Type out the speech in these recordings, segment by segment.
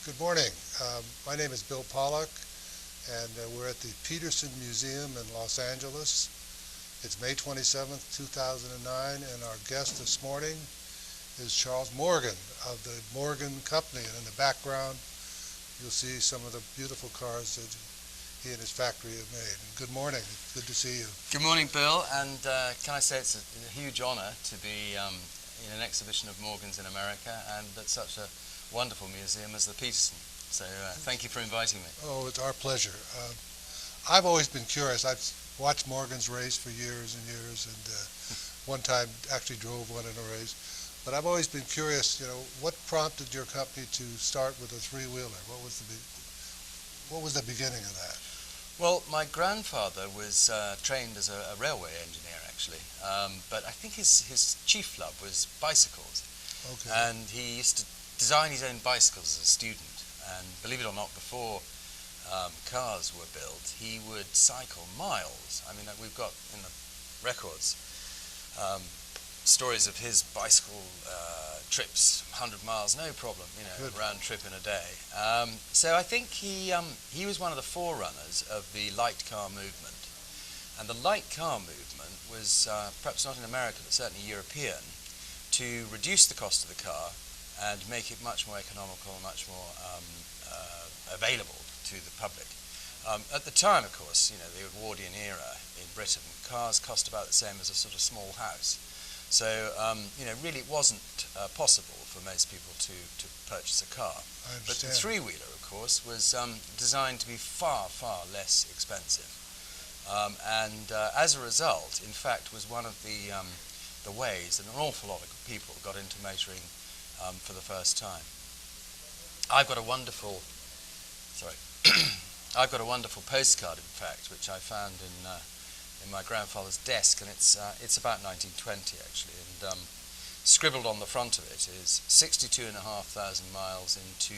Good morning. My name is Bill Pollack, and we're at the Peterson Museum in Los Angeles. It's May 27th, 2009, and our guest this morning is Charles Morgan of the Morgan Company. And in the background, you'll see some of the beautiful cars that he and his factory have made. And good morning. It's good to see you. Good morning, Bill. And can I say it's a huge honor to be in an exhibition of Morgans in America and at such a wonderful museum as the Peterson. So thank you for inviting me. Oh, it's our pleasure. I've always been curious. I've watched Morgans race for years and years, and one time actually drove one in a race. But I've always been curious, what prompted your company to start with a three-wheeler? What was the beginning of that? Well, my grandfather was trained as a railway engineer, actually. But I think his chief love was bicycles. Okay. And he used to design his own bicycles as a student, and believe it or not, before cars were built, he would cycle miles. I mean, we've got in the records stories of his bicycle trips, 100 miles, no problem, Good. round trip in a day. So I think he was one of the forerunners of the light car movement, and the light car movement was perhaps not in America, but certainly European, to reduce the cost of the car and make it much more economical and much more available to the public. At the time, of course, the Edwardian era in Britain, cars cost about the same as a sort of small house. So, really it wasn't possible for most people to purchase a car. I understand. But the three-wheeler, of course, was designed to be far, far less expensive. And as a result, in fact, was one of the ways that an awful lot of people got into motoring for the first time. I've got a wonderful postcard, in fact, which I found in my grandfather's desk, and it's about 1920 actually, and scribbled on the front of it is 62,500 miles in 2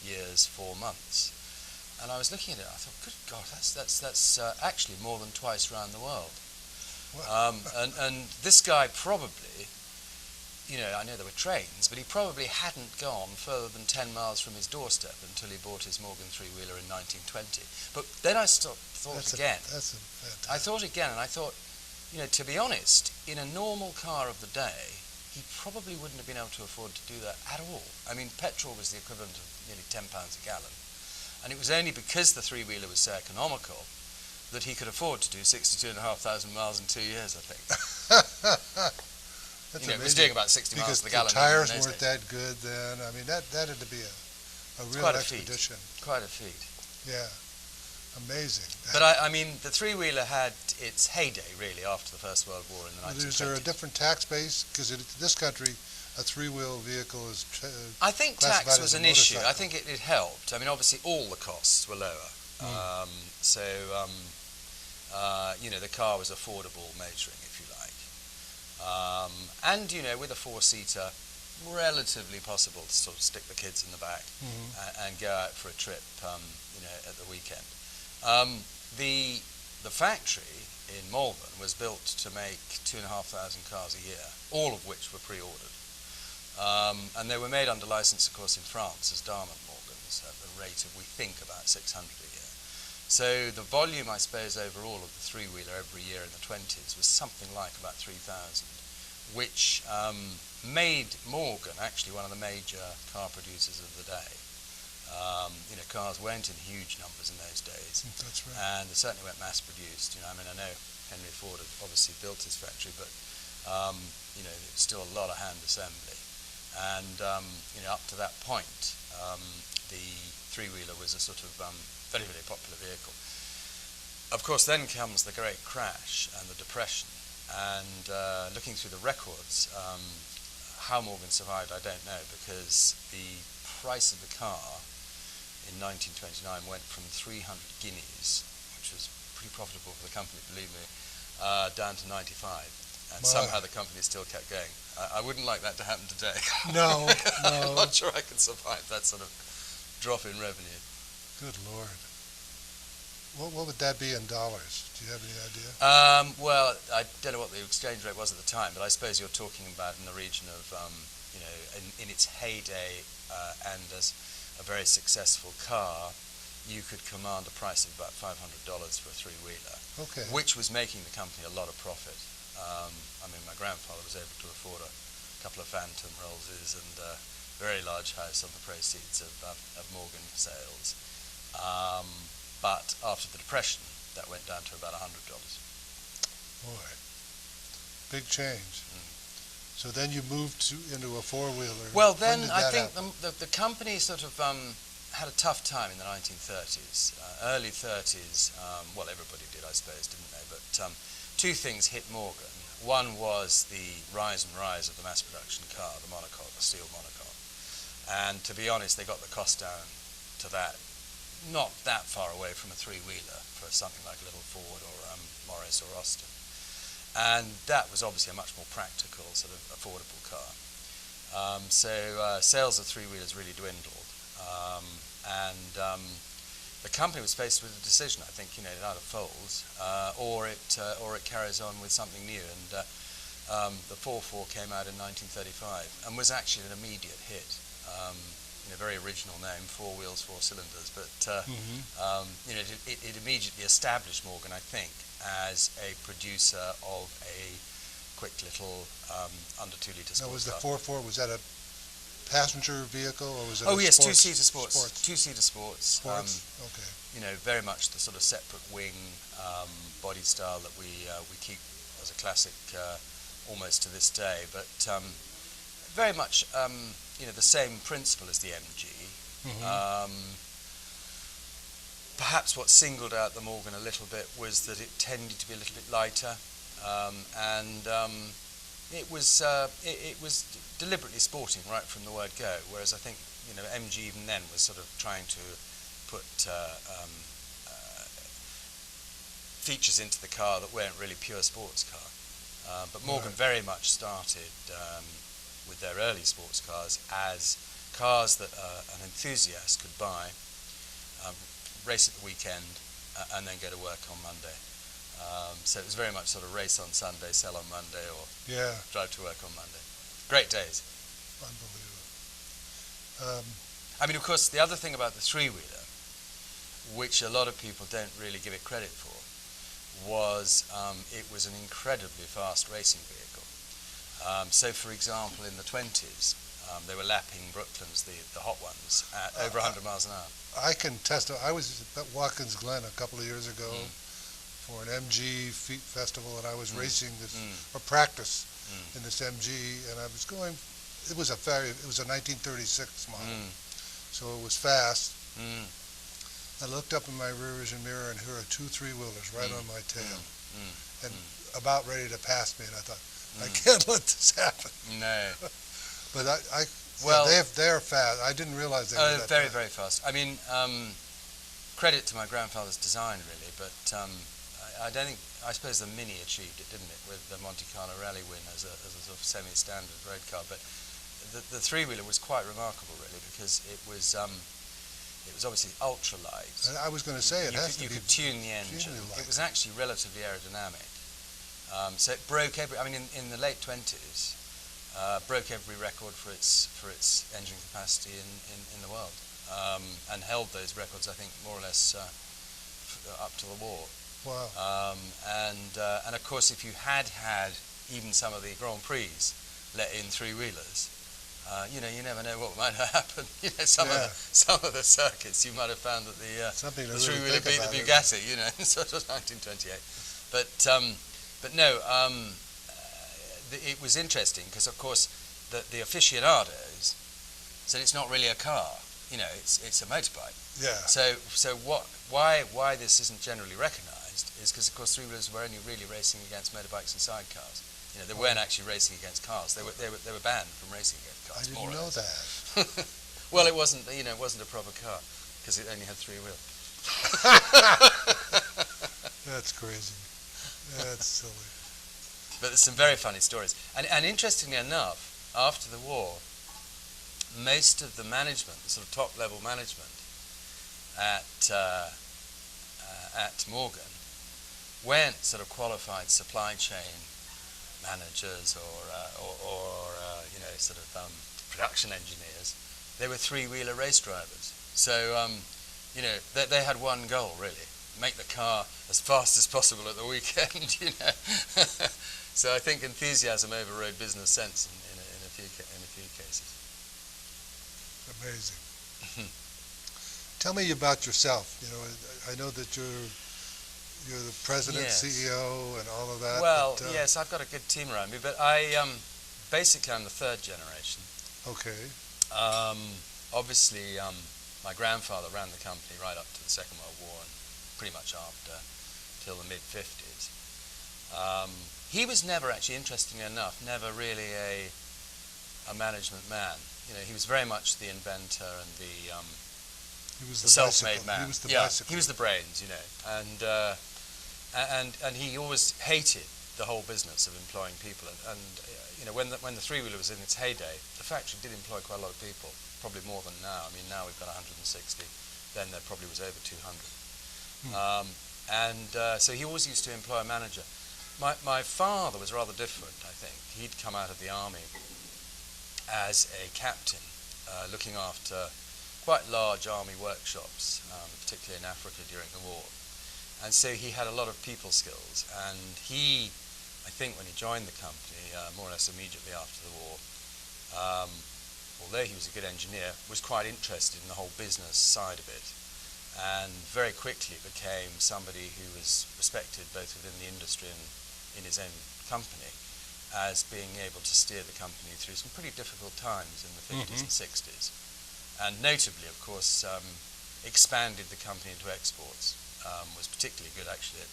years, 4 months. And I was looking at it, I thought, good God, that's actually more than twice around the world. Wow. And this guy probably, I know there were trains, but he probably hadn't gone further than 10 miles from his doorstep until he bought his Morgan three-wheeler in 1920. But then I thought again, and I thought, to be honest, in a normal car of the day, he probably wouldn't have been able to afford to do that at all. I mean, petrol was the equivalent of nearly £10 a gallon. And it was only because the three-wheeler was so economical that he could afford to do 62,500 miles in 2 years, I think. That's it was doing about 60 miles to the gallon. Because the tires weren't that good then. I mean, that had to be a real expedition. Quite a feat. Yeah, amazing. But I mean, the three-wheeler had its heyday, really, after the First World War in the 1920s. Is there a different tax base? Because in this country, a three-wheel vehicle is I think tax was an issue. I think it helped. I mean, obviously, all the costs were lower. The car was affordable motoring, if you like. And with a four-seater, relatively possible to sort of stick the kids in the back and go out for a trip, at the weekend. The factory in Malvern was built to make 2,500 cars a year, all of which were pre-ordered. And they were made under license, of course, in France as Diamond Morgans at the rate of, we think, about 600 a year. So the volume, I suppose, overall of the three-wheeler every year in the 20s was something like about 3,000, which made Morgan actually one of the major car producers of the day. Cars weren't in huge numbers in those days. That's right. And they certainly weren't mass-produced. I know Henry Ford had obviously built his factory, but it was still a lot of hand assembly. And up to that point, the three-wheeler was a sort of very, very popular vehicle. Of course, then comes the great crash and the depression. And looking through the records, how Morgan survived, I don't know, because the price of the car in 1929 went from 300 guineas, which was pretty profitable for the company, believe me, down to 95. And somehow the company still kept going. I wouldn't like that to happen today. No. I'm not sure I could survive that sort of drop in revenue. Good Lord. What would that be in dollars? Do you have any idea? Well, I don't know what the exchange rate was at the time, but I suppose you're talking about in the region of, in its heyday, and as a very successful car, you could command a price of about $500 for a three-wheeler, Okay. which was making the company a lot of profit. I mean, my grandfather was able to afford a couple of Phantom Rollses and a very large house on the proceeds of Morgan sales. But after the Depression, that went down to about $100. Boy, big change. So then you moved into a four-wheeler. Well, When then did I that think happen? the company sort of had a tough time in the 1930s, early 30s. Well, everybody did, I suppose, didn't they? But two things hit Morgan. One was the rise of the mass production car, the monocoque, the steel monocoque. And to be honest, they got the cost down to that, not that far away from a three-wheeler for something like a little Ford or Morris or Austin. And that was obviously a much more practical, sort of affordable car. So sales of three-wheelers really dwindled. And the company was faced with a decision. I think, it either folds or it carries on with something new. And the 4.4 came out in 1935 and was actually an immediate hit. Very original name, 4 wheels, 4 cylinders. But it immediately established Morgan, I think, as a producer of a quick little under 2-litre sports car. Now, was the 4.4, was that a passenger vehicle or was it Oh a yes, sports? two-seater sports. Two-seater sports. Sports? Okay. Very much the sort of separate wing body style that we keep as a classic almost to this day. But very much the same principle as the MG. Perhaps what singled out the Morgan a little bit was that it tended to be a little bit lighter, and it was deliberately sporting right from the word go. Whereas I think MG even then was sort of trying to put features into the car that weren't really pure sports car. But Morgan very much started with their early sports cars as cars that an enthusiast could buy, race at the weekend, and then go to work on Monday. So it was very much sort of race on Sunday, sell on Monday, or drive to work on Monday. Great days. Unbelievable. I mean, of course, the other thing about the three-wheeler, which a lot of people don't really give it credit for, was it was an incredibly fast racing vehicle. So, for example, in the 20s, they were lapping Brooklands, the hot ones, at over 100 miles an hour. I can testify. I was at Watkins Glen a couple of years ago for an MG Feet Festival, and I was racing this, or practice in this MG, and I was going, it was a 1936 model, so it was fast. I looked up in my rear vision mirror and here are 2 3-wheelers right on my tail, and about ready to pass me, and I thought, I can't let this happen. No. But Well, they're fast. I didn't realize they were that very, fast. very fast. I mean, credit to my grandfather's design, really, but I suppose the Mini achieved it, didn't it, with the Monte Carlo Rally win as a sort of semi-standard road car. But the three-wheeler was quite remarkable, really, because it was obviously ultra-light. And I was going to say, it has to You be could tune the engine. light. It was actually relatively aerodynamic. So it broke every... I mean, in the late 20s, broke every record for its engine capacity in the world, and held those records, I think, more or less up to the war. Wow. And of course, if you had even some of the Grand Prix let in three-wheelers, you never know what might have happened. Some of the circuits, you might have found that the three-wheeler beat the Bugatti, in sort of 1928. But no. It was interesting because, of course, the aficionados said it's not really a car. It's a motorbike. Yeah. So why this isn't generally recognised is because, of course, three-wheelers were only really racing against motorbikes and sidecars. They weren't actually racing against cars. They were banned from racing against cars. I didn't know that. Well, it wasn't a proper car because it only had 3 wheels. That's crazy. That's silly. But there's some very funny stories. And interestingly enough, after the war, most of the management, the sort of top-level management at Morgan, weren't sort of qualified supply chain managers or production engineers. they were three-wheeler race drivers. So, you know, they had one goal, really: make the car as fast as possible at the weekend, you know. So I think enthusiasm overrode business sense in a few cases. Amazing. Tell me about yourself. You know, I know that you're the president, Yes. CEO, and all of that. Well, but, yes, I've got a good team around me, but I basically I'm the third generation. Okay. Obviously, my grandfather ran the company right up to the Second World War and pretty much after, till the mid-50s. He was never actually, interestingly enough, never really a management man. You know, he was very much the inventor and the He was the the self-made bicycle. man. He was the yeah, bicycle. he was the brains, you know, and he always hated the whole business of employing people. And you know, when the three-wheeler was in its heyday, the factory did employ quite a lot of people, probably more than now. I mean, now we've got 160. Then there probably was over 200. So he always used to employ a manager. My father was rather different, I think. He'd come out of the army as a captain, looking after quite large army workshops, particularly in Africa during the war. And so he had a lot of people skills. And he, I think when he joined the company, more or less immediately after the war, although he was a good engineer, was quite interested in the whole business side of it. And very quickly became somebody who was respected both within the industry and in his own company as being able to steer the company through some pretty difficult times in the 50s and 60s. And notably, of course, expanded the company into exports. Was particularly good, actually, at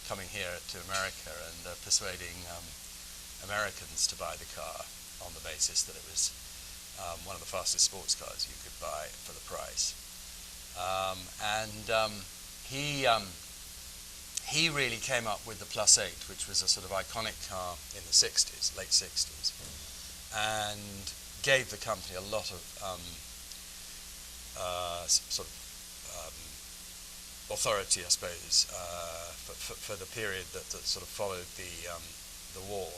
coming here to America and persuading Americans to buy the car on the basis that it was one of the fastest sports cars you could buy for the price. He really came up with the Plus 8, which was a sort of iconic car in the 60s, late 60s, and gave the company a lot of authority, I suppose, for the period that sort of followed the war.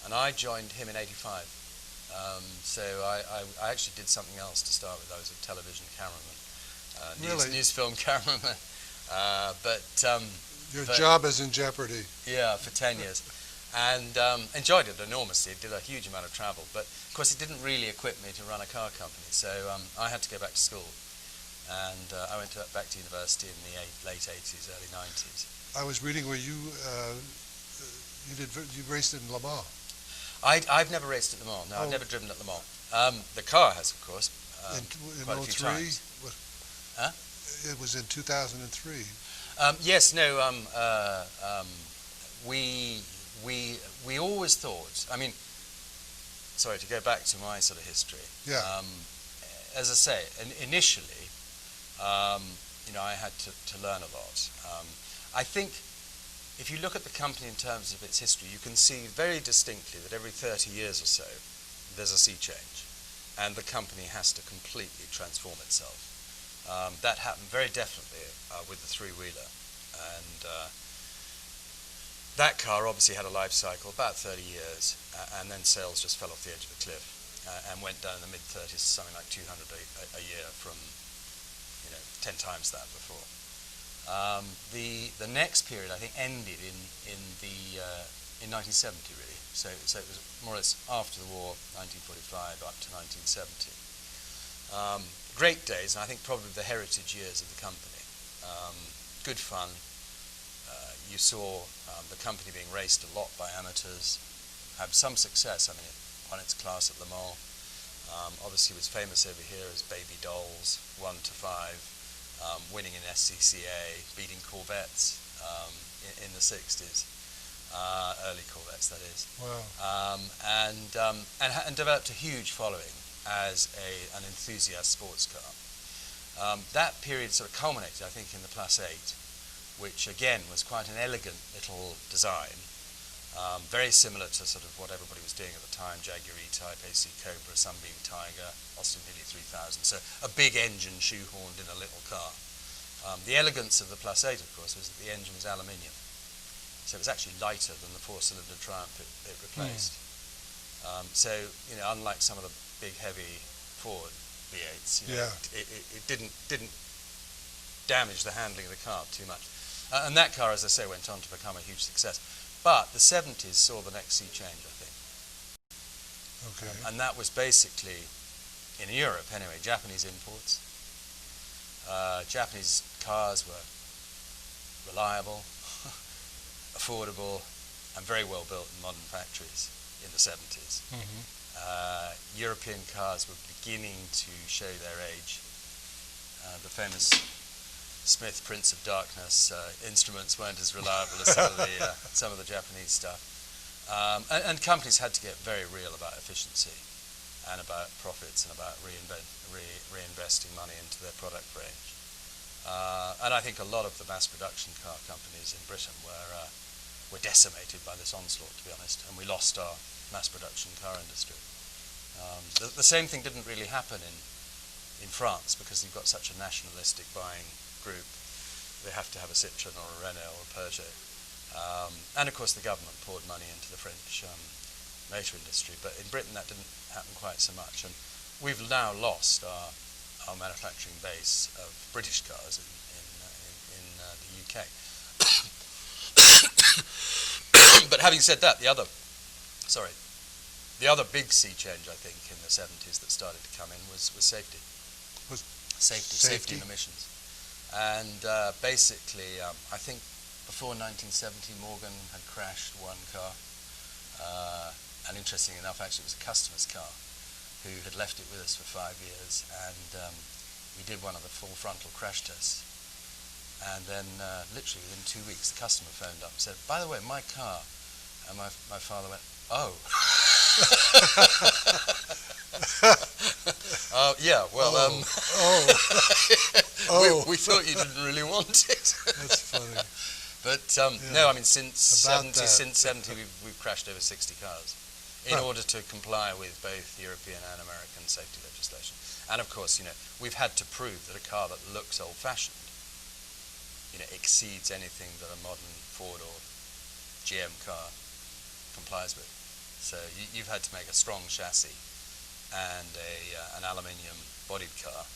And I joined him in '85. So I actually did something else to start with. I was a television cameraman, news film cameraman. Your job is in jeopardy. Yeah, for 10 years. And enjoyed it enormously. Did a huge amount of travel. But, of course, it didn't really equip me to run a car company. So I had to go back to school. And I went back to university in the late 80s, early 90s. I was reading where you raced in Le Mans. I've never raced at Le Mans. No, I've never driven at Le Mans. The car has, of course, in quite a few 03? times. Huh? It was in 2003. Yes, no. We always thought. I mean, sorry to go back to my sort of history. Yeah. As I say, initially, I had to learn a lot. I think if you look at the company in terms of its history, you can see very distinctly that every 30 years or so, there's a sea change, and the company has to completely transform itself. That happened very definitely with the three-wheeler, and that car obviously had a life cycle about 30 years, and then sales just fell off the edge of the cliff and went down in the mid-30s to something like 200 a year from 10 times that before. The next period, I think, ended in 1970, really. So it was more or less after the war, 1945 up to 1970. Great days, and I think probably the heritage years of the company. Good fun. You saw the company being raced a lot by amateurs, had some success. I mean, it won its class at Le Mans. Obviously, was famous over here as Baby Dolls, 1 to 5. Winning in SCCA, beating Corvettes in the 60s, early Corvettes, that is. Wow. And developed a huge following as an enthusiast sports car. That period sort of culminated, I think, in the Plus 8, which again was quite an elegant little design, very similar to sort of what everybody was doing at the time: Jaguar E-Type, AC Cobra, Sunbeam Tiger, Austin Healey 3000. So a big engine shoehorned in a little car. The elegance of the Plus 8, of course, was that the engine was aluminium. So it was actually lighter than the four-cylinder Triumph it replaced. So, unlike some of the big, heavy Ford V8s. Yeah. It didn't damage the handling of the car too much. And that car, as I say, went on to become a huge success. But the 70s saw the next sea change, I think. Okay. And that was basically, in Europe anyway, Japanese imports. Japanese cars were reliable, affordable, and very well built in modern factories in the 70s. Mm-hmm. European cars were beginning to show their age. The famous Smith Prince of Darkness instruments weren't as reliable as some of the Japanese stuff. And companies had to get very real about efficiency and about profits and about reinvesting money into their product range. And I think a lot of the mass production car companies in Britain were decimated by this onslaught, to be honest, and we lost our mass production car industry. The same thing didn't really happen in France, because you've got such a nationalistic buying group. They have to have a Citroën or a Renault or a Peugeot. And of course the government poured money into the French motor industry, but in Britain that didn't happen quite so much. And we've now lost our manufacturing base of British cars in the UK. But having said that, the other big sea change, I think, in the 70s that started to come in was safety. Safety and emissions. And basically, I think before 1970, Morgan had crashed one car. And interestingly enough, actually, it was a customer's car who had left it with us for 5 years. And we did one of the full frontal crash tests. And then literally within 2 weeks, the customer phoned up and said, "By the way, my car." And my father went, "Oh." Yeah, well, we thought you didn't really want it. That's funny. But no, I mean, since 70, we've crashed over 60 cars in order to comply with both European and American safety legislation. And of course, we've had to prove that a car that looks old-fashioned, exceeds anything that a modern Ford or GM car complies with. So you've had to make a strong chassis and an aluminium bodied car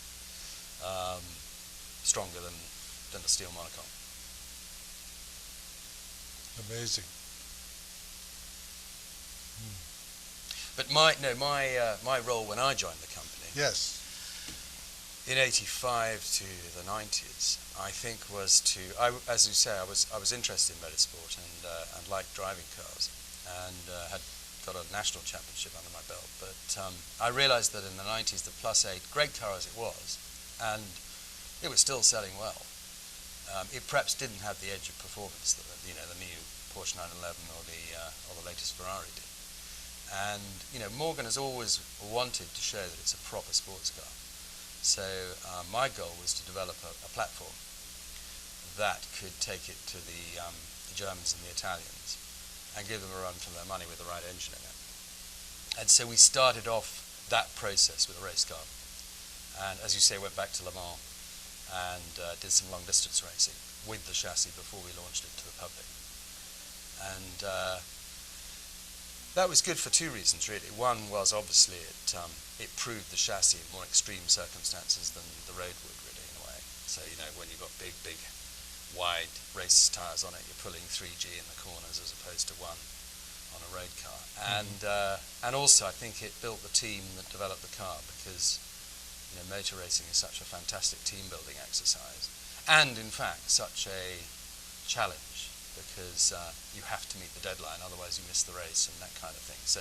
stronger than the steel monocoque. Amazing. But my role when I joined the company, Yes. in '85 to the '90s, I think was as you say, I was interested in motorsport and liked driving cars, and had got a national championship under my belt. But I realised that in the '90s, the Plus 8, great car as it was, and it was still selling well. It perhaps didn't have the edge of performance that the new Porsche 911 or the latest Ferrari did. And Morgan has always wanted to show that it's a proper sports car. So my goal was to develop a platform that could take it to the Germans and the Italians and give them a run for their money with the right engine in it. And so we started off that process with a race car. And as you say, went back to Le Mans and did some long distance racing with the chassis before we launched it to the public. And that was good for two reasons, really. One was obviously it proved the chassis in more extreme circumstances than the road would, really, in a way. So, when you've got big, wide race tyres on it, you're pulling 3G in the corners as opposed to one on a road car. And also, I think it built the team that developed the car, because motor racing is such a fantastic team-building exercise, and in fact, such a challenge, because you have to meet the deadline, otherwise you miss the race and that kind of thing. So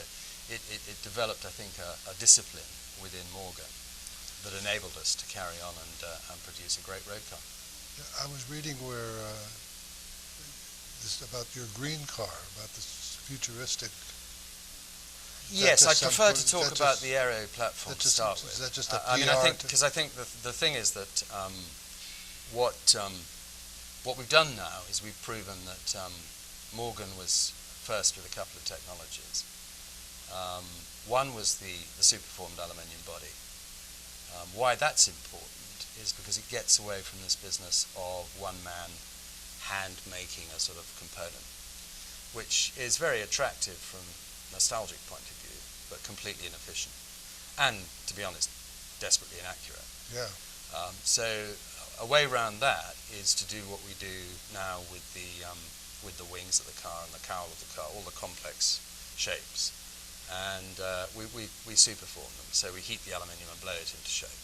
it developed, I think, a discipline within Morgan that enabled us to carry on and produce a great road car. I was reading where this about your green car, about this futuristic. Yes, I prefer to talk about the aero platform to start with. Is that just a PR? I think the thing is that what we've done now is we've proven that Morgan was first with a couple of technologies. One was the superformed aluminium body. Why that's important is because it gets away from this business of one man hand making a sort of component, which is very attractive from a nostalgic point of view, but completely inefficient. And to be honest, desperately inaccurate. Yeah. So a way around that is to do what we do now with the wings of the car and the cowl of the car, all the complex shapes, and we superform them. So we heat the aluminium and blow it into shape.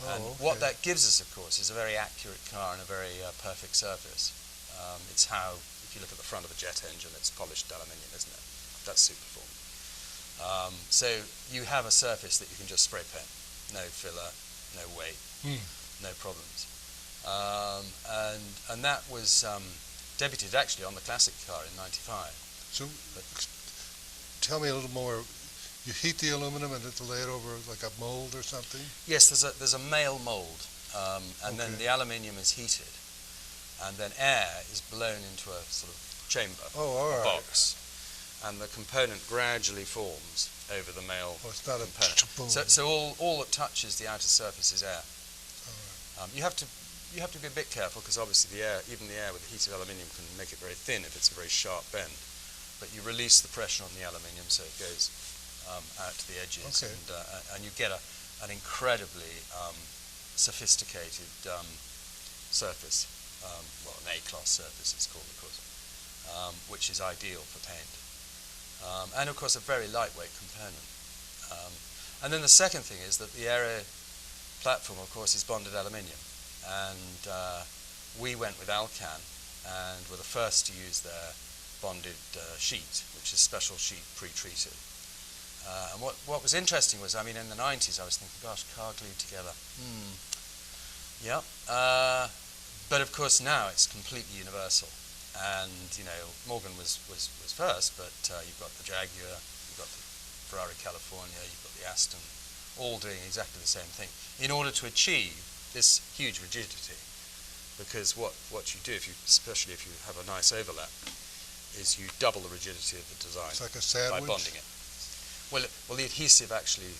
And what that gives us, of course, is a very accurate car and a very perfect surface. It's how, if you look at the front of a jet engine, it's polished aluminium, isn't it? That's superformed. So you have a surface that you can just spray paint. No filler, no weight, no problems. And that was debuted actually on the classic car in '95. So tell me a little more. You heat the aluminum and to lay it over like a mold or something? Yes, there's a male mold, and then the aluminium is heated, and then air is blown into a sort of chamber, a box, and the component gradually forms over the male it's not component. So all that touches the outer surface is air. You have to be a bit careful because obviously even the air with the heated aluminium can make it very thin if it's a very sharp bend. But you release the pressure on the aluminium so it goes out to the edges, and you get an incredibly sophisticated surface, well, an A-class surface it's called, of course, which is ideal for paint. And of course a very lightweight component. And then the second thing is that the aero platform, of course, is bonded aluminium, and we went with Alcan and were the first to use their bonded sheet, which is special sheet pre-treated. And what was interesting was, I mean, in the 90s I was thinking, gosh, car glued together. Yeah. But of course now it's completely universal. And, you know, Morgan was first, but you've got the Jaguar, you've got the Ferrari California, you've got the Aston, all doing exactly the same thing in order to achieve this huge rigidity. Because what you do, especially if you have a nice overlap, is you double the rigidity of the design. It's like a sandwich? By bonding it. Well, the adhesive actually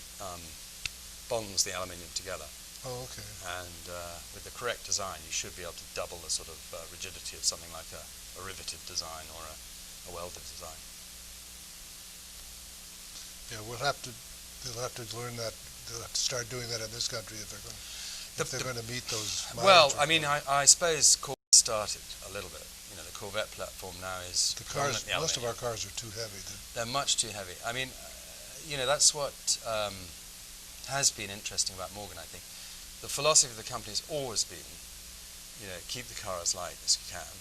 bonds the aluminium together. Oh, okay. And with the correct design, you should be able to double the sort of rigidity of something like a riveted design or a welded design. Yeah, they'll have to learn that. They'll have to start doing that in this country if they're going to meet those. Well, I mean, I suppose Corvette started a little bit. You know, the Corvette platform now is the cars. Most of our cars are too heavy. They're much too heavy. I mean, you know, that's what has been interesting about Morgan, I think. The philosophy of the company has always been, you know, keep the car as light as you can,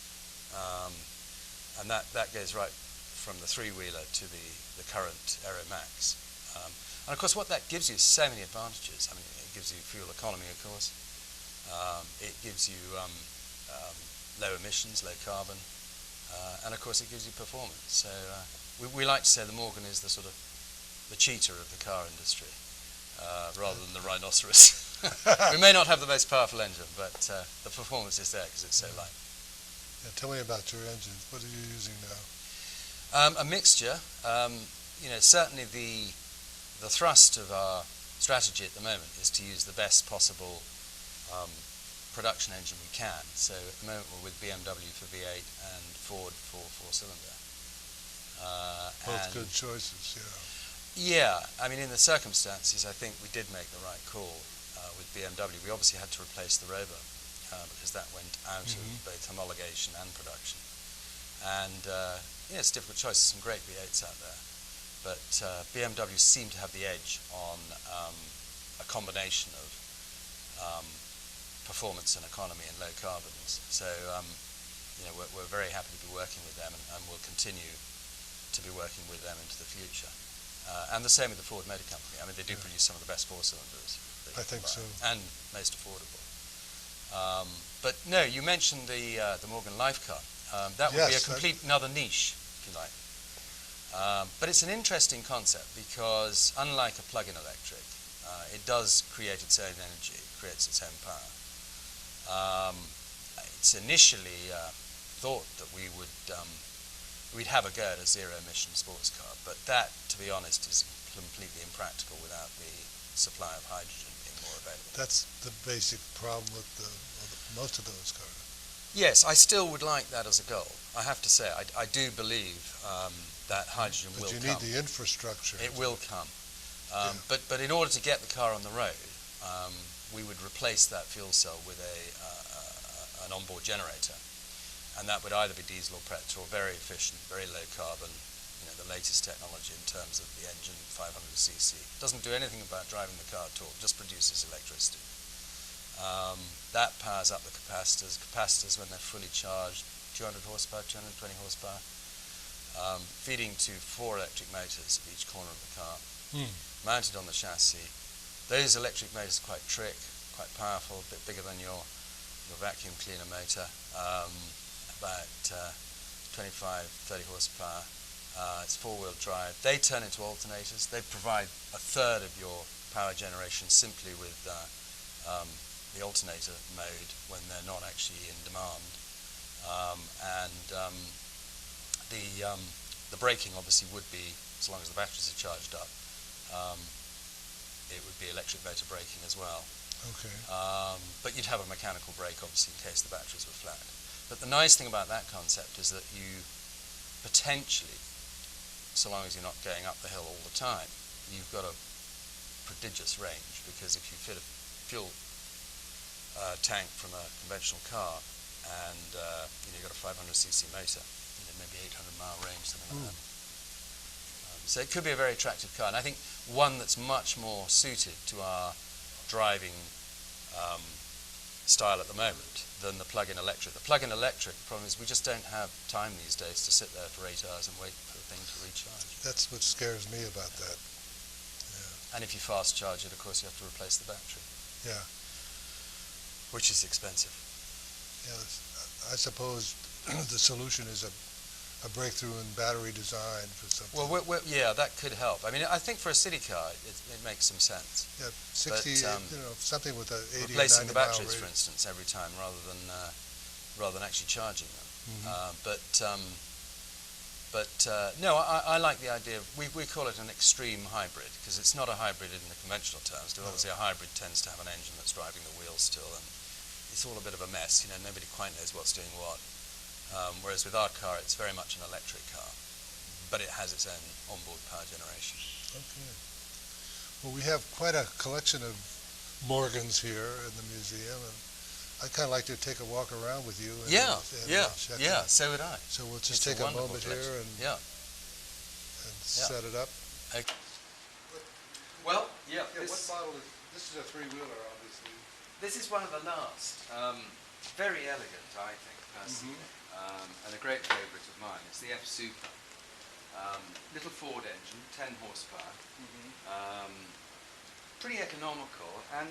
and that goes right from the three-wheeler to the current Aero Max. And of course, what that gives you is so many advantages. I mean, it gives you fuel economy, of course. It gives you low emissions, low carbon, and of course, it gives you performance. So we like to say the Morgan is the sort of the cheetah of the car industry, rather than the rhinoceros. We may not have the most powerful engine, but the performance is there because it's so light. Yeah, tell me about your engine. What are you using now? A mixture. You know, certainly the thrust of our strategy at the moment is to use the best possible production engine we can. So at the moment we're with BMW for V8 and Ford for four-cylinder. Both good choices, yeah. Yeah, I mean, in the circumstances, I think we did make the right call with BMW. We obviously had to replace the Rover because that went out of both homologation and production. And yeah, it's a difficult choice. There's some great V8s out there. But BMW seemed to have the edge on a combination of performance and economy and low carbons. So you know, we're very happy to be working with them, and we'll continue to be working with them into the future. And the same with the Ford Motor Company. I mean, they do produce some of the best four-cylinders. I think so. And most affordable. But no, you mentioned the Morgan Life Car. That would be a complete another niche, if you like. But it's an interesting concept because, unlike a plug-in electric, it does create its own energy, it creates its own power. It's initially thought that we'd have a go at a zero-emission sports car, but that, to be honest, is completely impractical without the supply of hydrogen being more available. That's the basic problem with most of those cars. Yes, I still would like that as a goal. I have to say, I do believe that hydrogen will come. But you need the infrastructure. It will come. But in order to get the car on the road, we would replace that fuel cell with an onboard generator, and that would either be diesel or petrol, very efficient, very low carbon, the latest technology in terms of the engine, 500cc. Doesn't do anything about driving the car at all, just produces electricity. That powers up the capacitors. Capacitors, when they're fully charged, 200 horsepower, 220 horsepower, feeding to 4 electric motors at each corner of the car, mounted on the chassis. Those electric motors are quite quite powerful, a bit bigger than your vacuum cleaner motor, about 25, 30 horsepower. It's 4-wheel drive. They turn into alternators. They provide a third of your power generation simply with the alternator mode when they're not actually in demand. The braking obviously would be, as long as the batteries are charged up, it would be electric motor braking as well. Okay. But you'd have a mechanical brake obviously in case the batteries were flat. But the nice thing about that concept is that you potentially, so long as you're not going up the hill all the time, you've got a prodigious range, because if you fit a fuel tank from a conventional car and you've got a 500cc motor, maybe 800-mile range, something like that. So it could be a very attractive car, and I think one that's much more suited to our driving style at the moment than the plug-in electric. The plug-in electric, the problem is we just don't have time these days to sit there for 8 hours and wait for the thing to recharge. That's what scares me about that. Yeah. And if you fast charge it, of course, you have to replace the battery. Yeah. Which is expensive. Yes. I suppose the solution is a breakthrough in battery design for something. Well, yeah, that could help. I mean, I think for a city car, it makes some sense. Yeah, 60, something with a 80 replacing or 90 the batteries, mile for instance, every time, rather than actually charging them. No, I like the idea of, we call it an extreme hybrid, because it's not a hybrid in the conventional terms. No. Obviously, a hybrid tends to have an engine that's driving the wheels still, and it's all a bit of a mess. Nobody quite knows what's doing what. Whereas with our car, it's very much an electric car, but it has its own onboard power generation. Okay. Well, we have quite a collection of Morgans here in the museum, and I'd kind of like to take a walk around with you. Yeah, check it out. so would I. So we'll just take a moment here and set it up. Okay. Well, what model is this? Is a 3-wheeler, obviously. This is one of the last. Very elegant, I think, personally. And a great favourite of mine. It's the F Super. Little Ford engine, 10 horsepower. Pretty economical and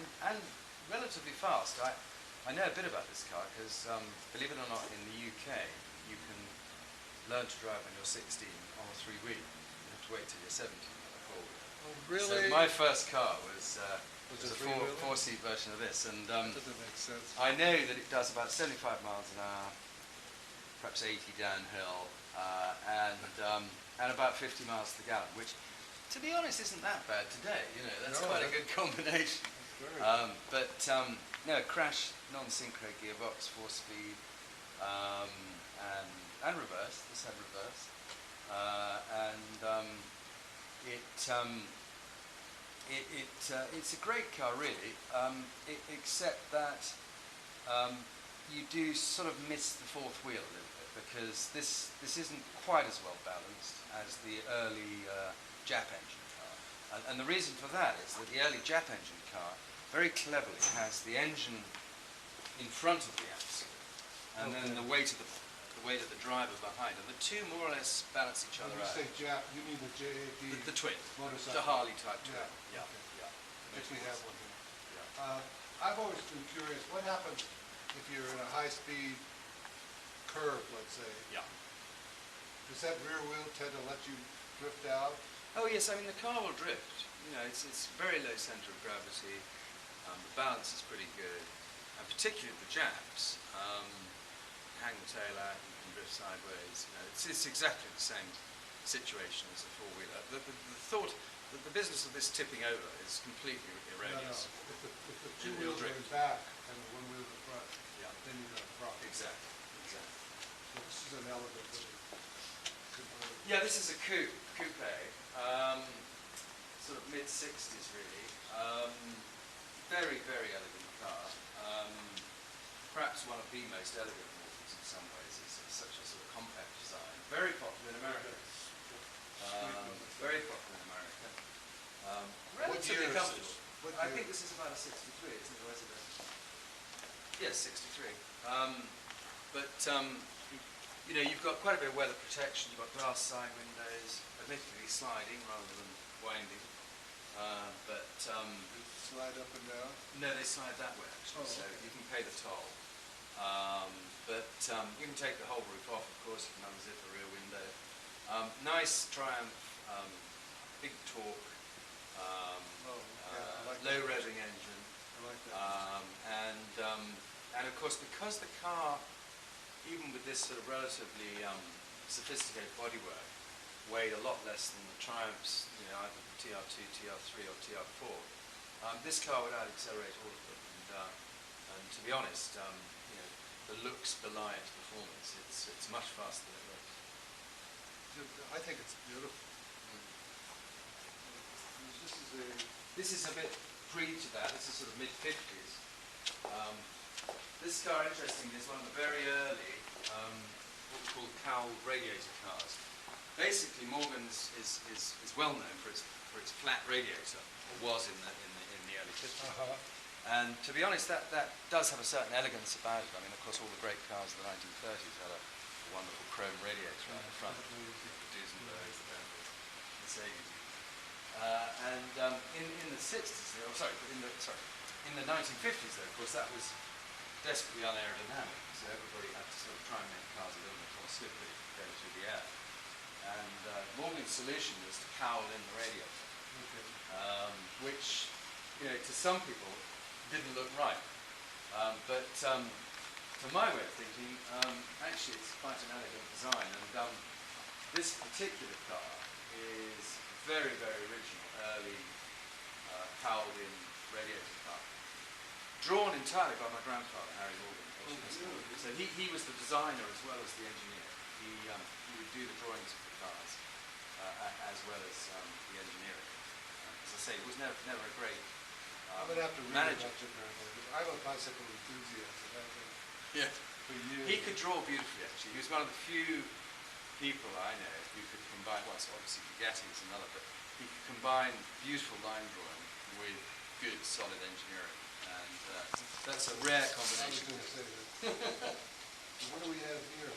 relatively fast. I know a bit about this car because, believe it or not, in the UK you can learn to drive when you're 16 on a 3-wheel. You have to wait till you're 17 on a 4-wheel. Oh, really? So my first car was a a 4-seat version of this, and that doesn't make sense. I know that it does about 75 miles an hour, perhaps 80 downhill, and about 50 miles to the gallon, which, to be honest, isn't that bad today. That's quite a good combination. No, crash, non-synchro gearbox, 4-speed, and reverse. This had reverse, it's a great car, really, except that you do sort of miss the 4th wheel a little bit, because this isn't quite as well balanced as the early Jap engine car. And the reason for that is that the early Jap engine car very cleverly has the engine in front of the axle, and then the weight of the driver behind, and the two more or less balance each other out. When you say Jap, you mean the JAP? The twin, motorcycle. the Harley type twin. Yeah. Okay. If we have one here. Yeah. I've always been curious, what happens if you're in a high-speed curve, let's say? Yeah. Does that rear wheel tend to let you drift out? Oh yes, I mean the car will drift. It's very low centre of gravity. The balance is pretty good, and particularly the Japs, hang the tail out, you can drift sideways. It's exactly the same situation as a 4-wheeler. The thought that the business of this tipping over is completely erroneous. No. If the 2 wheels are in back and the 1 wheel in front, then you're going to drop. Exactly. So this is an elegant little convertible. Yeah, this is a coupe, sort of mid-60s really. very, very elegant car. Perhaps one of the most elegant Morgans in some ways. It's such a sort of compact design. Very popular in America. Very popular in America. Relatively comfortable. I think this is about a 63, isn't it? Or is it a... Yes, 63. You know, you've got quite a bit of weather protection. You've got glass side windows, admittedly sliding rather than winding. Slide up and down? No, they slide that way actually, so you can pay the toll. You can take the whole roof off, of course. You can unzip the rear window. Nice Triumph, big torque, low revving engine. I like that. And of course, because the car, even with this sort of relatively sophisticated bodywork, weighed a lot less than the Triumphs, you know, either the TR2, TR3 or TR4. This car would out-accelerate all of them, and to be honest, you know, the looks belie its performance. It's much faster than it looks. I think it's beautiful. This is a bit pre to that. This is sort of mid-50s. This car, interestingly, is one of the very early what we call cowled radiator cars. Basically, Morgan's is well known for its flat radiator, or was in the early 50s. And to be honest, that does have a certain elegance about it. I mean, of course, all the great cars of the 1930s had a wonderful chrome radiator out the front. The Duesenbergs, the Bentleys, Mercedes. In the 60s, in the 1950s, though, of course, that was desperately unaerodynamic. So everybody had to sort of try and make cars a little bit more slippery going through the air. And Morgan's solution was to cowl in the radiator, which, you know, to some people didn't look right. For my way of thinking, actually it's quite an elegant design. And this particular car is very, very original, early cowled-in radiator car. Drawn entirely by my grandfather, Harry Morgan. So he was the designer as well as the engineer. He would do the drawings of the cars as well as the engineering. As I say, he was never a great I'm going to have to read manager. about your grandfather. I'm a bicycle enthusiast. Yeah. For years. He could draw beautifully, actually. He was one of the few people I know who could combine, well, so obviously Bugatti is another, but he could combine beautiful line drawing with good, solid engineering. And that's a rare combination. I was going to say that. What do we have here?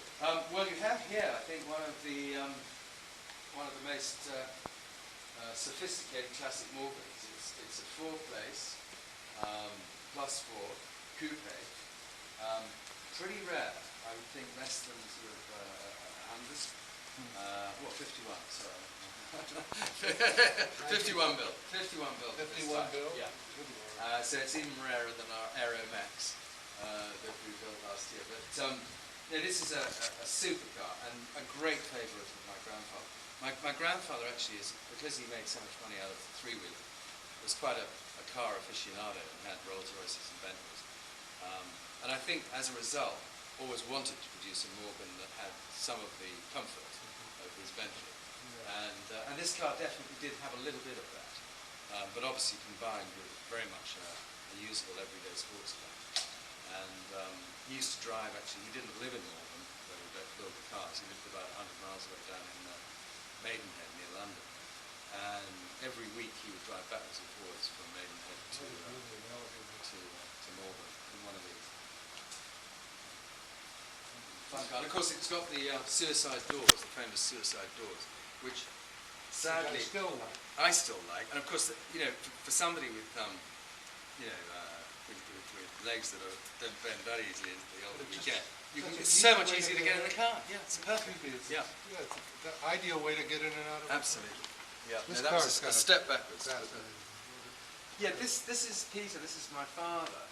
Well, you have here, I think, one of the most sophisticated classic Morgans. It's a four-place, +4 coupe. Pretty rare. I would think less than sort of 100. 51, sorry. 51 build. 51 build. 51 build? Yeah. So it's even rarer than our Aero Max that we built last year. But no, this is a supercar and a great favourite of my grandfather. My grandfather actually is, because he made so much money out of the three-wheeler, was quite a car aficionado and had Rolls Royces and Bentleys. And I think as a result, always wanted to produce a Morgan that had some of the comfort of his Bentley. Yeah. And this car definitely did have a little bit of that, but obviously combined with very much a usable everyday sports car. And he used to drive, actually, he didn't live in Morgan where we built the cars. He lived about 100 miles away down in Maidenhead near London. And every week he would drive backwards and forwards from Maidenhead to Morgan in one of these. Fun car. And of course it's got the suicide doors, the famous suicide doors, which sadly I still like. And of course, you know, for somebody with with legs that don't bend very easily as the older we get, it's so much easier to get in the car. Yeah, it's perfect. It's the ideal way to get in and out of it. Absolutely. Yeah, This that was a step backwards. Fascinating. Yeah, this is Peter, this is my father.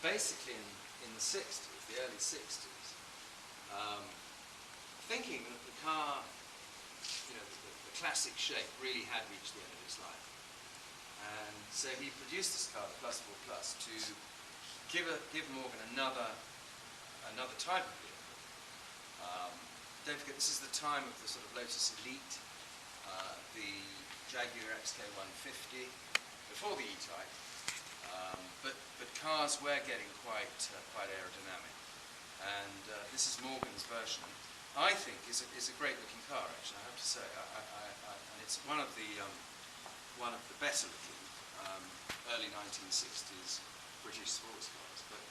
Basically in the 60s, the early 60s, thinking that the car, you know, the classic shape really had reached the end of its life. And so he produced this car, the +4 Plus, to give Morgan another type of vehicle. Don't forget, this is the time of the sort of Lotus Elite, the Jaguar XK150, before the E-Type, But cars were getting quite aerodynamic, and this is Morgan's version. I think is a great looking car, actually. I have to say, and it's one of the better looking early 1960s British sports cars. But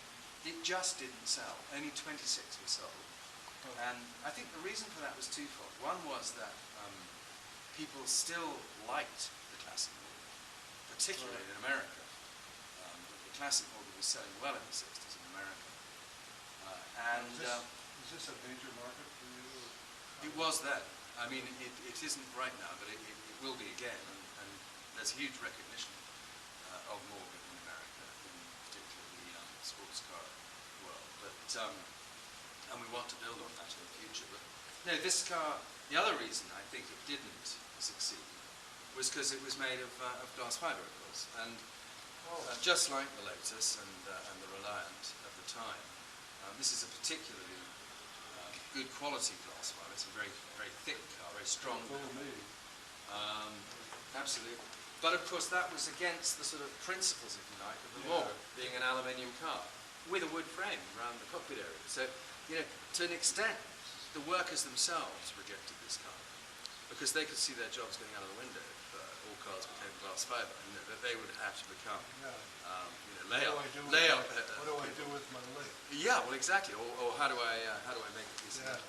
it just didn't sell. Only 26 were sold, and I think the reason for that was twofold. One was that people still liked the classic Morgan, particularly in America. The classic Morgan was selling well in the 60s in America, and. Is this a major market for you? It was then. I mean, it isn't right now, but it will be again. And there's huge recognition of Morgan in America, in particularly the sports car world. But and we want to build on that in the future. But no, this car. The other reason I think it didn't succeed was because it was made of glass fibre, of course, and just like the Lotus and the Reliant at the time, this is a particularly good quality glass fibre. It's a very, very thick car, very strong car. Absolutely. But of course that was against the sort of principles, if you like, of the law, being an aluminium car with a wood frame around the cockpit area. So, to an extent, the workers themselves rejected this car because they could see their jobs going out of the window if all cars became glass fibre, and that they would have to become What do I do with my leg? Yeah, well, exactly. Or how do I make a piece of it?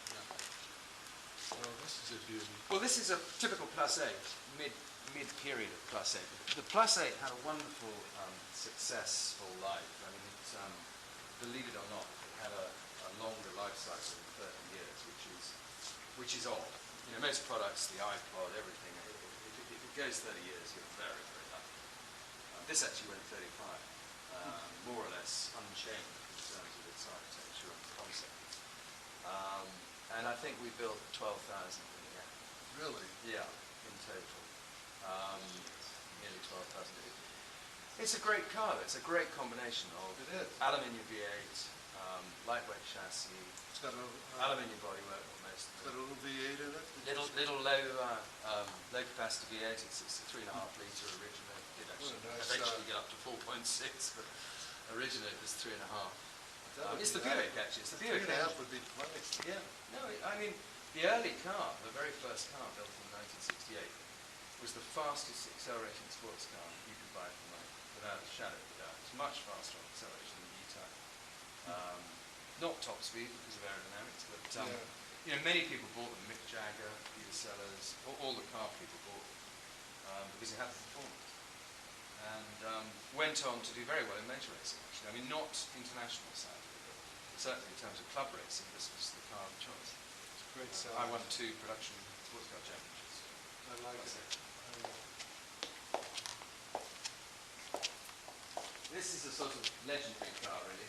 Well, this is a beauty. Well, this is a typical Plus 8, mid period of Plus 8. The Plus 8 had a wonderful, successful life. I mean, believe it or not, it had a longer life cycle than 30 years, which is odd. Most products, the iPod, everything, if it goes 30 years, you're very, very lucky. This actually went 35. More or less unchanged in terms of its architecture and concept. And I think we built 12,000 in the end. Really? Yeah, in total. Nearly 12,000. It's a great car. It's a great combination of aluminium V8, lightweight chassis, it's got aluminium bodywork almost. Got a little V8 in it? Little low capacity V8. It's a 3.5 litre originally. It did actually eventually get up to 4.6, but originally it was 3.5. It's the Buick, actually. It's the Buick. 3.5 would be plenty. Yeah. No, I mean, the early car, the very first car built in 1968, was the fastest accelerating sports car you could buy for money, without a shadow of a doubt. It's much faster on acceleration than the E-Type. Not top speed because of aerodynamics, but many people bought them. Mick Jagger, Peter Sellers, all the car people bought them because it had the performance. And went on to do very well in motor racing, actually. I mean, not international sadly, but certainly in terms of club racing, this was the car of choice. It's a great sound. I won 2 production sports car championships. I like it. This is a sort of legendary car, really.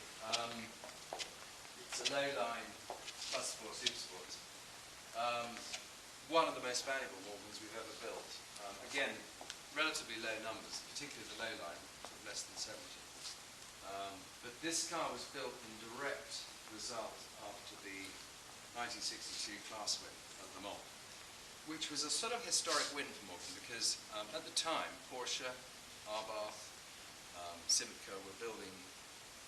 It's a low-line Plus 4 Supersport. One of the most valuable Morgans we've ever built. Again, relatively low numbers, particularly the low line, less than 70. But this car was built in direct result after the 1962 class win at Le Mans, which was a sort of historic win for Morgan because at the time Porsche, Arbath, Simca were building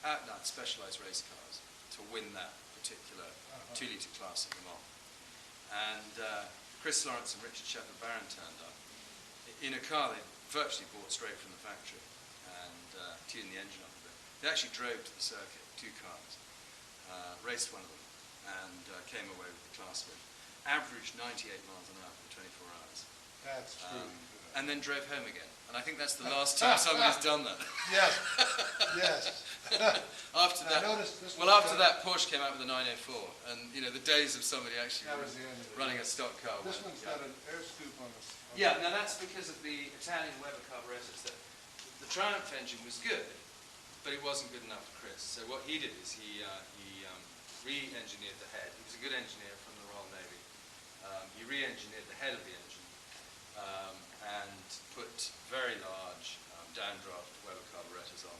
out-and-out specialised race cars to win that particular 2-litre class at Le Mans. And Chris Lawrence and Richard Shepherd-Barron turned up in a car they virtually bought straight from the factory and tuned the engine up a bit. They actually drove to the circuit, 2 cars, raced one of them, and came away with the class win. Averaged 98 miles an hour for 24 hours. That's true. And then drove home again. And I think that's the last time somebody's done that. Yes, yes. After that, after that, Porsche came out with a 904, and the days of somebody actually running a stock car. This one's got an air scoop on it. Yeah, now that's because of the Italian Weber carburetors. The Triumph engine was good, but it wasn't good enough for Chris. So what he did is he re-engineered the head. He was a good engineer from the Royal Navy. He re-engineered the head of the engine and put very large downdraft Weber carburetors on,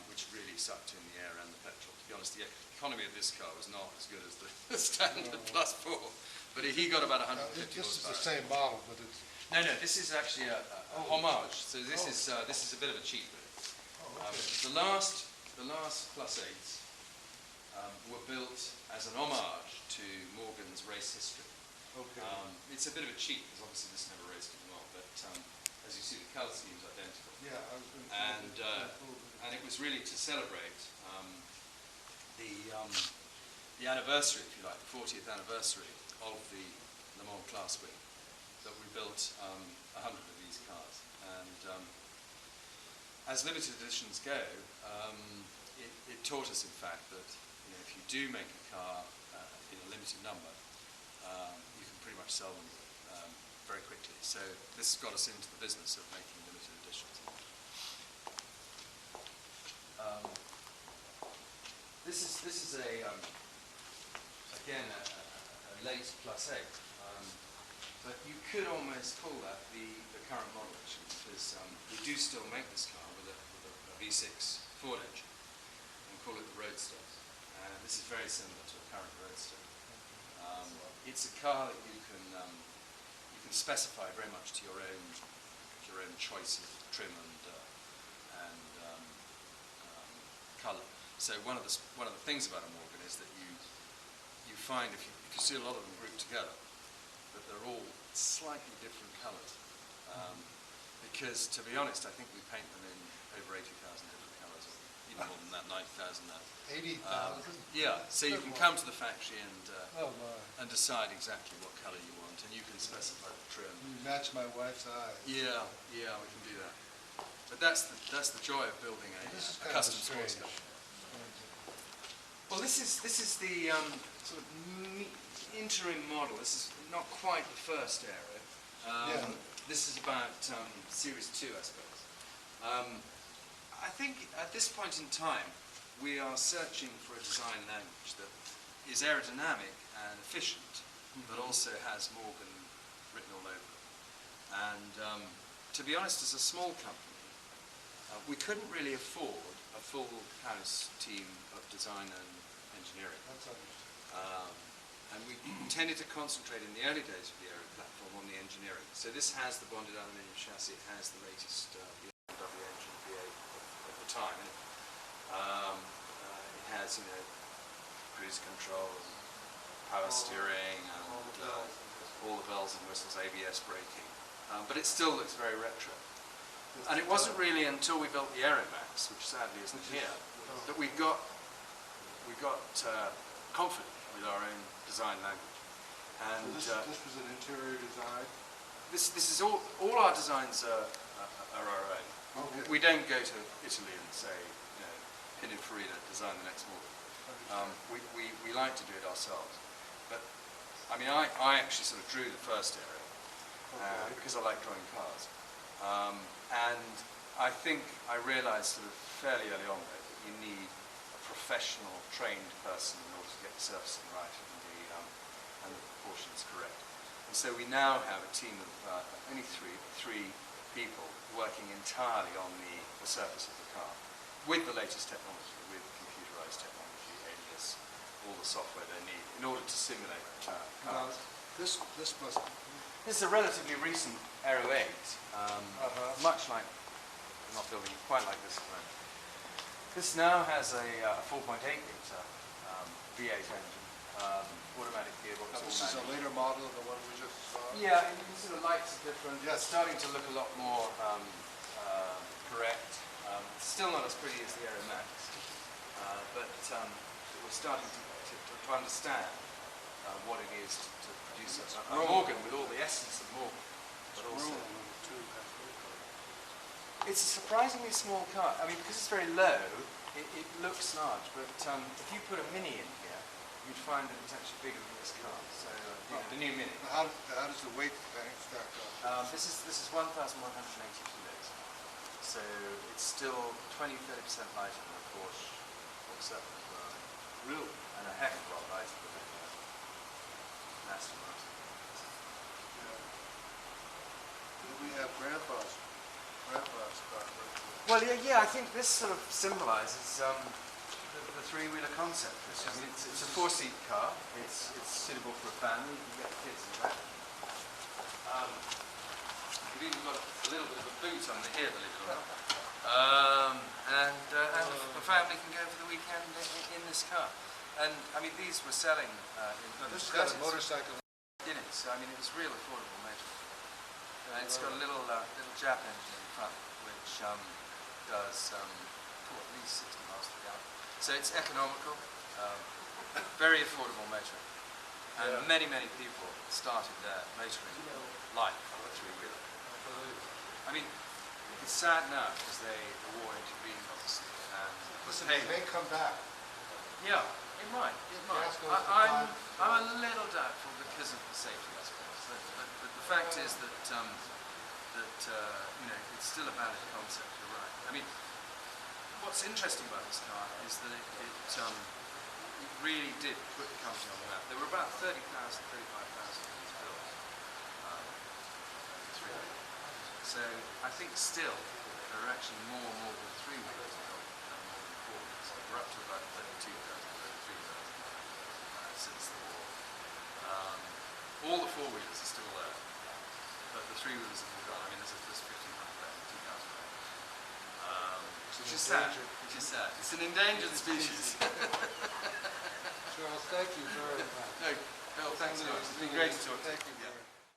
which really sucked in the air and the petrol. To be honest, the economy of this car was not as good as the standard Plus 4, but he got about 150 horsepower. This is the same model, but it's... No, this is actually a homage. So this is a bit of a cheat. The last plus 8s were built as an homage to Morgan's race history. Okay. It's a bit of a cheat because obviously this never raced in well, but as you see, the colour scheme's identical. Yeah, I was going to And it was really to celebrate the anniversary, if you like, the 40th anniversary of the Le Mans Class Wing, that we built 100 of these cars. And as limited editions go, it taught us, in fact, that if you do make a car in a limited number, you can pretty much sell them very quickly. So this has got us into the business of making limited editions. This is again a late plus 8, but you could almost call that the current model actually, because we do still make this car with a V6 Ford engine and call it the Roadster. This is very similar to a current Roadster. It's a car that you can specify very much to your own choice of trim and colour. So one of the things about a Morgan is that you find if you see a lot of them grouped together, that they're all slightly different colours. Because to be honest, I think we paint them in over 80,000 different colours, or even more than that, 90,000 now. 80,000? Yeah, so you can come to the factory Oh, and decide exactly what colour you want, and you can specify the trim. you match my wife's eyes. Yeah, we can do that. But that's the joy of building a custom sports car. Well, this is the sort of interim model. This is not quite the first era. This is about Series 2, I suppose. I think at this point in time, we are searching for a design language that is aerodynamic and efficient, but also has Morgan written all over it. And to be honest, as a small company, we couldn't really afford a full house team of design and engineering. That's understood. And we tended to concentrate in the early days of the Aero platform on the engineering. So this has the bonded aluminium chassis, it has the latest BMW engine V8 of the time. It has, cruise control, and power steering, and all the bells and whistles, ABS braking. But it still looks very retro. And it wasn't really until we built the Aeromax, which sadly isn't here, that we got confident with our own design language. And So this was an interior design? this is all our designs are our own. Okay. We don't go to Italy and say, Pininfarina, design the next model. We like to do it ourselves. But I mean, I actually sort of drew the first area because I like drawing cars. And I think I realised sort of fairly early on that you need a professional, trained person in order to get the surfacing right and the proportions correct. And so we now have a team of only three people working entirely on the surface of the car with the latest technology, with computerized technology, alias, all the software they need in order to simulate cars. This must be... This is a relatively recent Aero 8, much like, I'm not building it quite like this at the moment. This now has a 4.8 litre V8 engine, automatic gearbox. This is a later model of the one we just saw? Yeah, and you can see the lights are different. Yes. It's starting to look a lot more correct. It's still not as pretty as the Aero Max, but we're starting to understand what it is to produce a Morgan with all the essence of Morgan. But also, it's a surprisingly small car. I mean, because it's very low, it looks large, but if you put a Mini in here, you'd find that it's actually bigger than this car. So the new Mini. How does the weight stack up? This is 1,180 kilos. So it's still 20-30% lighter than a Porsche 7 as well. Really? And a heck of a lot lighter than an Aston Martin. We have Grandpa's car. Well, yeah, I think this sort of symbolises the three-wheeler concept. I mean, it's a four-seat car. It's suitable for a family. You can get the kids in the back. We've even got a little bit of a boot under here, believe it or not. And the family can go for the weekend in this car. And I mean, these were selling in Now, this has got a 30s motorcycle. in it, so I mean, it was real affordable motor. It's got a little Jap engine in front, which does at least 60 miles per gallon. So it's economical, very affordable motoring. And many people started their motoring life on a three-wheeler. I mean, it's sad now because the war intervened, obviously. And Listen, it may come back. yeah, it might. Gas goes to I'm five. a little doubtful because of the safety aspects. But the fact is that it's still a valid concept. You're right. I mean, what's interesting about this car is that it really did put the company on the map. There were about 35,000 of these built. So I think still there are actually more than three-wheelers built than more than four-wheelers. We're up to about 32,000, 33,000 since the war. All the four-wheelers are still there, but the three-wheelers have all gone. I mean, there's 1,500 left, 2,000 left. Which is sad. It's an endangered species. Charles, thank you very much. No, Bill, thanks so much. It's been great to talk to you. Thank you.